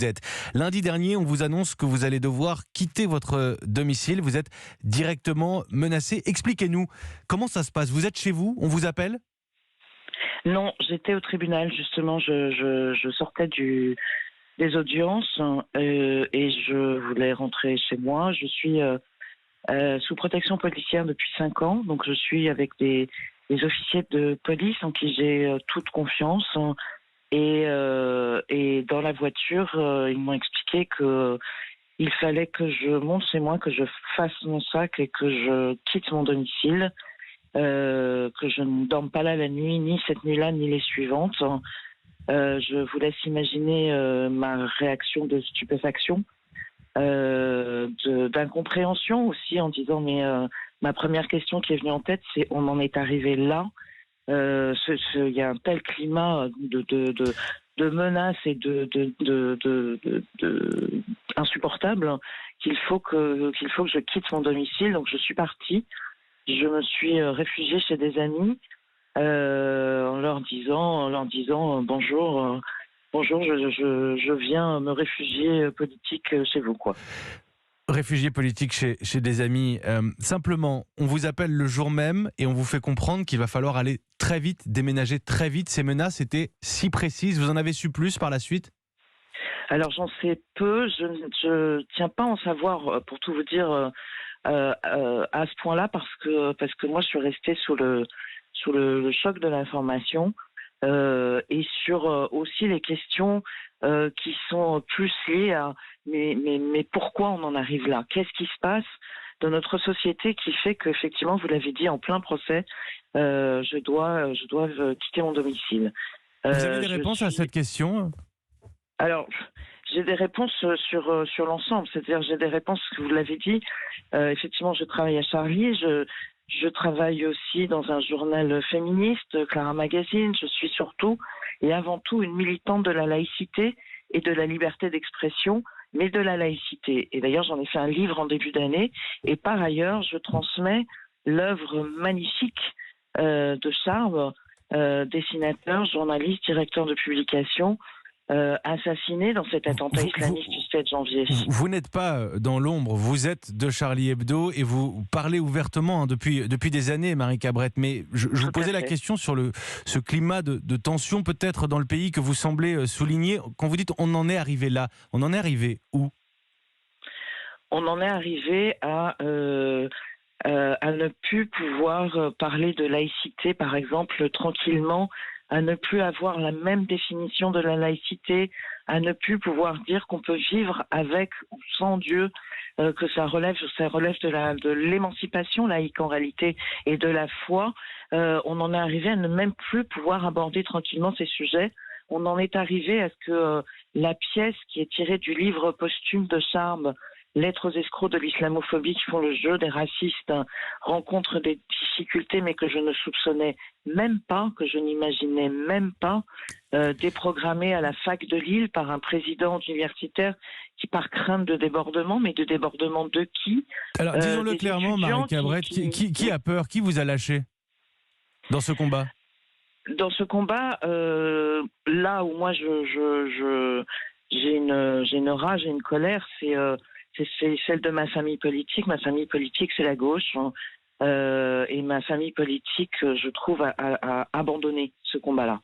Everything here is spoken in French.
Vous êtes. Lundi dernier, on vous annonce que vous allez devoir quitter votre domicile. Vous êtes directement menacé. Expliquez-nous, comment ça se passe? Vous êtes chez vous? On vous appelle? Non, j'étais au tribunal justement. Je sortais des audiences et je voulais rentrer chez moi. Je suis sous protection policière depuis 5 ans, donc je suis avec des officiers de police en qui j'ai toute confiance. Et dans la voiture, ils m'ont expliqué que il fallait que je monte chez moi, que je fasse mon sac et que je quitte mon domicile, que je ne dorme pas là la nuit, ni cette nuit-là, ni les suivantes. Je vous laisse imaginer ma réaction de stupéfaction, d'incompréhension aussi, en disant mais ma première question qui est venue en tête, c'est on en est arrivé là. Il y a un tel climat de menaces et insupportable qu'il faut que je quitte mon domicile. Donc je suis partie. Je me suis réfugiée chez des amis en leur disant bonjour. Bonjour, je viens me réfugier politique chez vous, quoi. Réfugié politique chez des amis. Simplement, on vous appelle le jour même et on vous fait comprendre qu'il va falloir aller très vite, déménager très vite. Ces menaces étaient si précises. Vous en avez su plus par la suite? Alors j'en sais peu. Je ne tiens pas à en savoir, pour tout vous dire, à ce point-là, parce que moi je suis restée sous le choc de l'information et sur aussi les questions qui sont plus liées à mais pourquoi on en arrive là? Qu'est-ce qui se passe dans notre société qui fait qu'effectivement, vous l'avez dit en plein procès, je dois quitter mon domicile. Vous avez des réponses à cette question? Alors, j'ai des réponses sur l'ensemble, c'est-à-dire j'ai des réponses, que vous l'avez dit. Effectivement, je travaille à Charlie, je travaille aussi dans un journal féministe, Clara Magazine. Je suis surtout et avant tout une militante de la laïcité et de la liberté d'expression, mais de la laïcité. Et d'ailleurs, j'en ai fait un livre en début d'année. Et par ailleurs, je transmets l'œuvre magnifique de Charles, dessinateur, journaliste, directeur de publication, assassiné dans cet attentat islamiste du 7 janvier. Vous n'êtes pas dans l'ombre, vous êtes de Charlie Hebdo et vous parlez ouvertement depuis des années, Marie Cabrette. Mais je vous posais la question sur ce climat de tension peut-être dans le pays que vous semblez souligner. Quand vous dites on en est arrivé là, on en est arrivé où? On en est arrivé à ne plus pouvoir parler de laïcité, par exemple, tranquillement, à ne plus avoir la même définition de la laïcité, à ne plus pouvoir dire qu'on peut vivre avec ou sans Dieu, que ça relève de l'émancipation laïque en réalité et de la foi. On en est arrivé à ne même plus pouvoir aborder tranquillement ces sujets. On en est arrivé à ce que la pièce qui est tirée du livre posthume de Charme, Lettres aux escrocs de l'islamophobie qui font le jeu des racistes, rencontre des difficultés, mais que je ne soupçonnais même pas, que je n'imaginais même pas, déprogrammée à la fac de Lille par un président universitaire qui, par crainte de débordement, mais de débordement de qui? Alors, disons-le clairement, Marie Cabrette, qui a peur? Qui vous a lâché dans ce combat? Dans ce combat, là où moi j'ai une rage et une colère, c'est celle de ma famille politique. Ma famille politique, c'est la gauche. Et ma famille politique, je trouve, a abandonné ce combat-là.